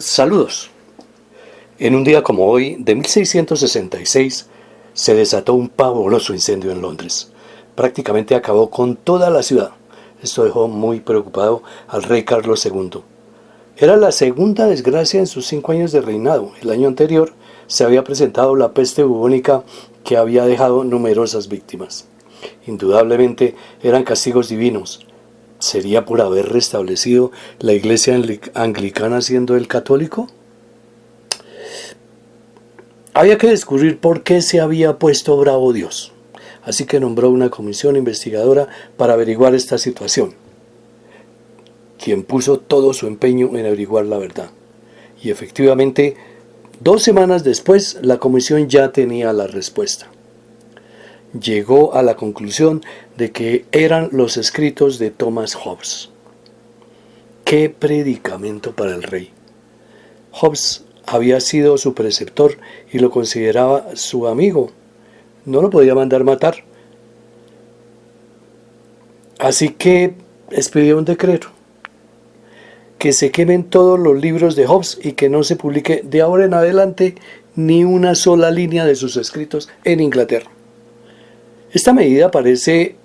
Saludos. En un día como hoy, de 1666, se desató un pavoroso incendio en Londres. Prácticamente acabó con toda la ciudad. Esto dejó muy preocupado al rey Carlos II. Era la segunda desgracia en sus 5 años de reinado. El año anterior se había presentado la peste bubónica que había dejado numerosas víctimas. Indudablemente eran castigos divinos. ¿Sería por haber restablecido la iglesia anglicana siendo el católico? Había que descubrir por qué se había puesto bravo Dios. Así que nombró una comisión investigadora para averiguar esta situación, quien puso todo su empeño en averiguar la verdad. Y efectivamente, 2 semanas después, la comisión ya tenía la respuesta. Llegó a la conclusión de que eran los escritos de Thomas Hobbes. ¡Qué predicamento para el rey! Hobbes había sido su preceptor y lo consideraba su amigo. No lo podía mandar matar. Así que expidió un decreto: que se quemen todos los libros de Hobbes y que no se publique de ahora en adelante ni una sola línea de sus escritos en Inglaterra. Esta medida parece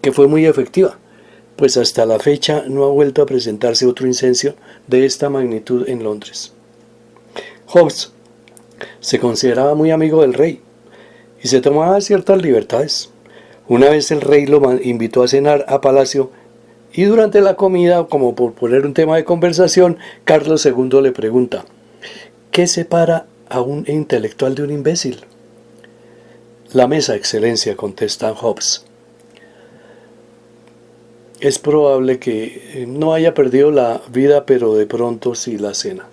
que fue muy efectiva, pues hasta la fecha no ha vuelto a presentarse otro incendio de esta magnitud en Londres. Hobbes se consideraba muy amigo del rey y se tomaba ciertas libertades. Una vez el rey lo invitó a cenar a palacio y durante la comida, como por poner un tema de conversación, Carlos II le pregunta: ¿qué separa a un intelectual de un imbécil? La mesa, excelencia, contesta Hobbes. Es probable que no haya perdido la vida, pero de pronto sí la cena.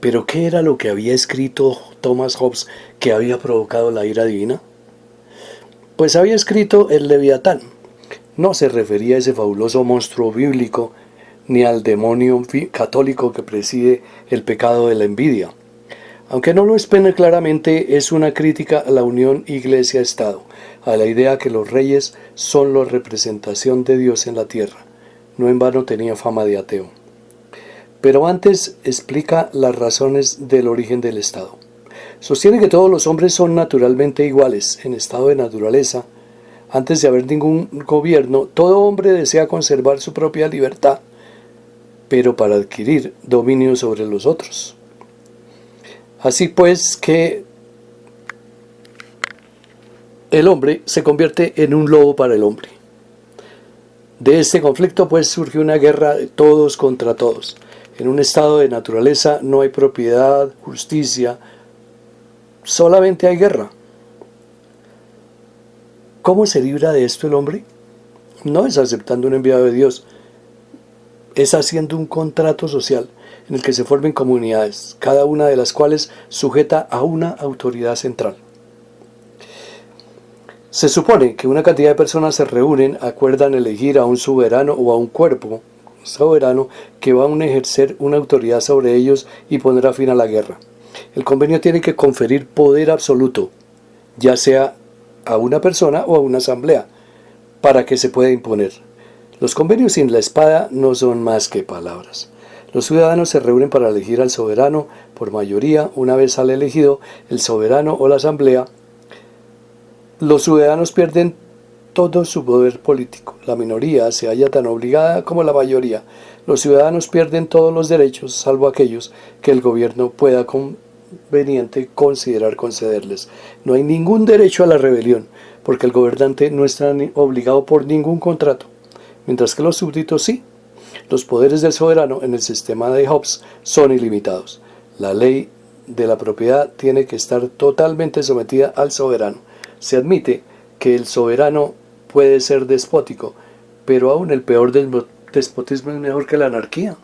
¿Pero qué era lo que había escrito Thomas Hobbes que había provocado la ira divina? Pues había escrito el Leviatán. No se refería a ese fabuloso monstruo bíblico ni al demonio católico que preside el pecado de la envidia. Aunque no lo explica claramente, es una crítica a la unión Iglesia-Estado, a la idea que los reyes son la representación de Dios en la tierra. No en vano tenía fama de ateo. Pero antes explica las razones del origen del Estado. Sostiene que todos los hombres son naturalmente iguales en estado de naturaleza. Antes de haber ningún gobierno, todo hombre desea conservar su propia libertad, pero para adquirir dominio sobre los otros. Así pues que el hombre se convierte en un lobo para el hombre. De este conflicto pues surge una guerra de todos contra todos. En un estado de naturaleza no hay propiedad, justicia, solamente hay guerra. ¿Cómo se libra de esto el hombre? No es aceptando un enviado de Dios, es haciendo un contrato social en el que se formen comunidades, cada una de las cuales sujeta a una autoridad central. Se supone que una cantidad de personas se reúnen, acuerdan elegir a un soberano o a un cuerpo soberano que va a ejercer una autoridad sobre ellos y pondrá fin a la guerra. El convenio tiene que conferir poder absoluto, ya sea a una persona o a una asamblea, para que se pueda imponer. Los convenios sin la espada no son más que palabras. Los ciudadanos se reúnen para elegir al soberano por mayoría. Una vez sale elegido el soberano o la asamblea, los ciudadanos pierden todo su poder político. La minoría se halla tan obligada como la mayoría. Los ciudadanos pierden todos los derechos, salvo aquellos que el gobierno pueda conveniente considerar concederles. No hay ningún derecho a la rebelión, porque el gobernante no está obligado por ningún contrato, mientras que los súbditos sí. Los poderes del soberano en el sistema de Hobbes son ilimitados. La ley de la propiedad tiene que estar totalmente sometida al soberano. Se admite que el soberano puede ser despótico, pero aún el peor despotismo es mejor que la anarquía.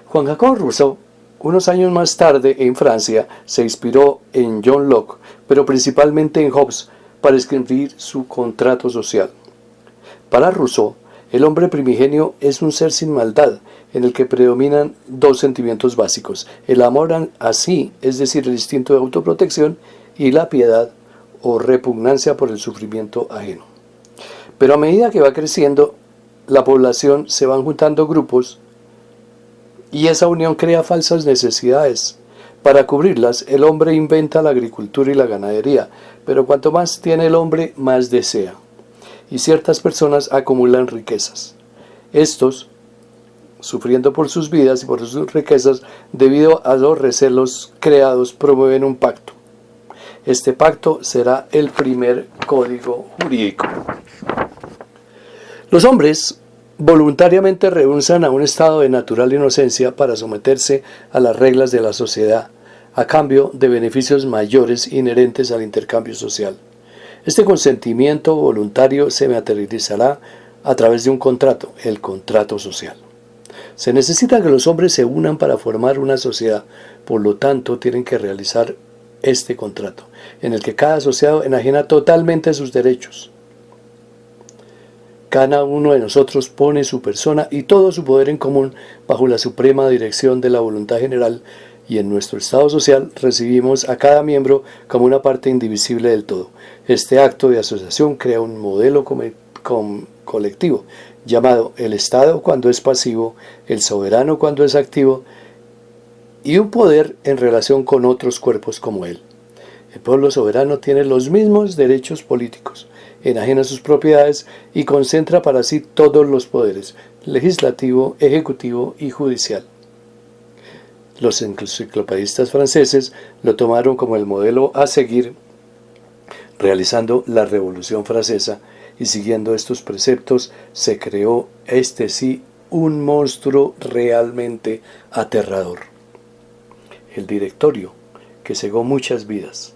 Juan Jacobo Rousseau, unos años más tarde en Francia, se inspiró en John Locke, pero principalmente en Hobbes, para escribir su contrato social. Para Rousseau, el hombre primigenio es un ser sin maldad, en el que predominan 2 sentimientos básicos: el amor a sí, es decir, el instinto de autoprotección, y la piedad o repugnancia por el sufrimiento ajeno. Pero a medida que va creciendo la población, se van juntando grupos y esa unión crea falsas necesidades. Para cubrirlas, el hombre inventa la agricultura y la ganadería, pero cuanto más tiene el hombre, más desea. Y ciertas personas acumulan riquezas. Estos, sufriendo por sus vidas y por sus riquezas, debido a los recelos creados, promueven un pacto. Este pacto será el primer código jurídico. Los hombres voluntariamente rehusan a un estado de natural inocencia para someterse a las reglas de la sociedad, a cambio de beneficios mayores inherentes al intercambio social. Este consentimiento voluntario se materializará a través de un contrato, el contrato social. Se necesita que los hombres se unan para formar una sociedad, por lo tanto tienen que realizar este contrato, en el que cada asociado enajena totalmente sus derechos. Cada uno de nosotros pone su persona y todo su poder en común bajo la suprema dirección de la voluntad general, y en nuestro estado social recibimos a cada miembro como una parte indivisible del todo. Este acto de asociación crea un modelo colectivo, llamado el Estado cuando es pasivo, el soberano cuando es activo, y un poder en relación con otros cuerpos como él. El pueblo soberano tiene los mismos derechos políticos, enajena sus propiedades y concentra para sí todos los poderes, legislativo, ejecutivo y judicial. Los enciclopedistas franceses lo tomaron como el modelo a seguir, realizando la Revolución Francesa, y siguiendo estos preceptos se creó un monstruo realmente aterrador. El Directorio, que cegó muchas vidas.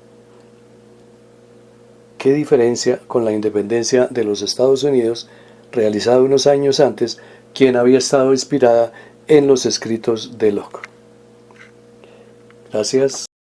¿Qué diferencia con la independencia de los Estados Unidos, realizada unos años antes, quien había estado inspirada en los escritos de Locke? Gracias.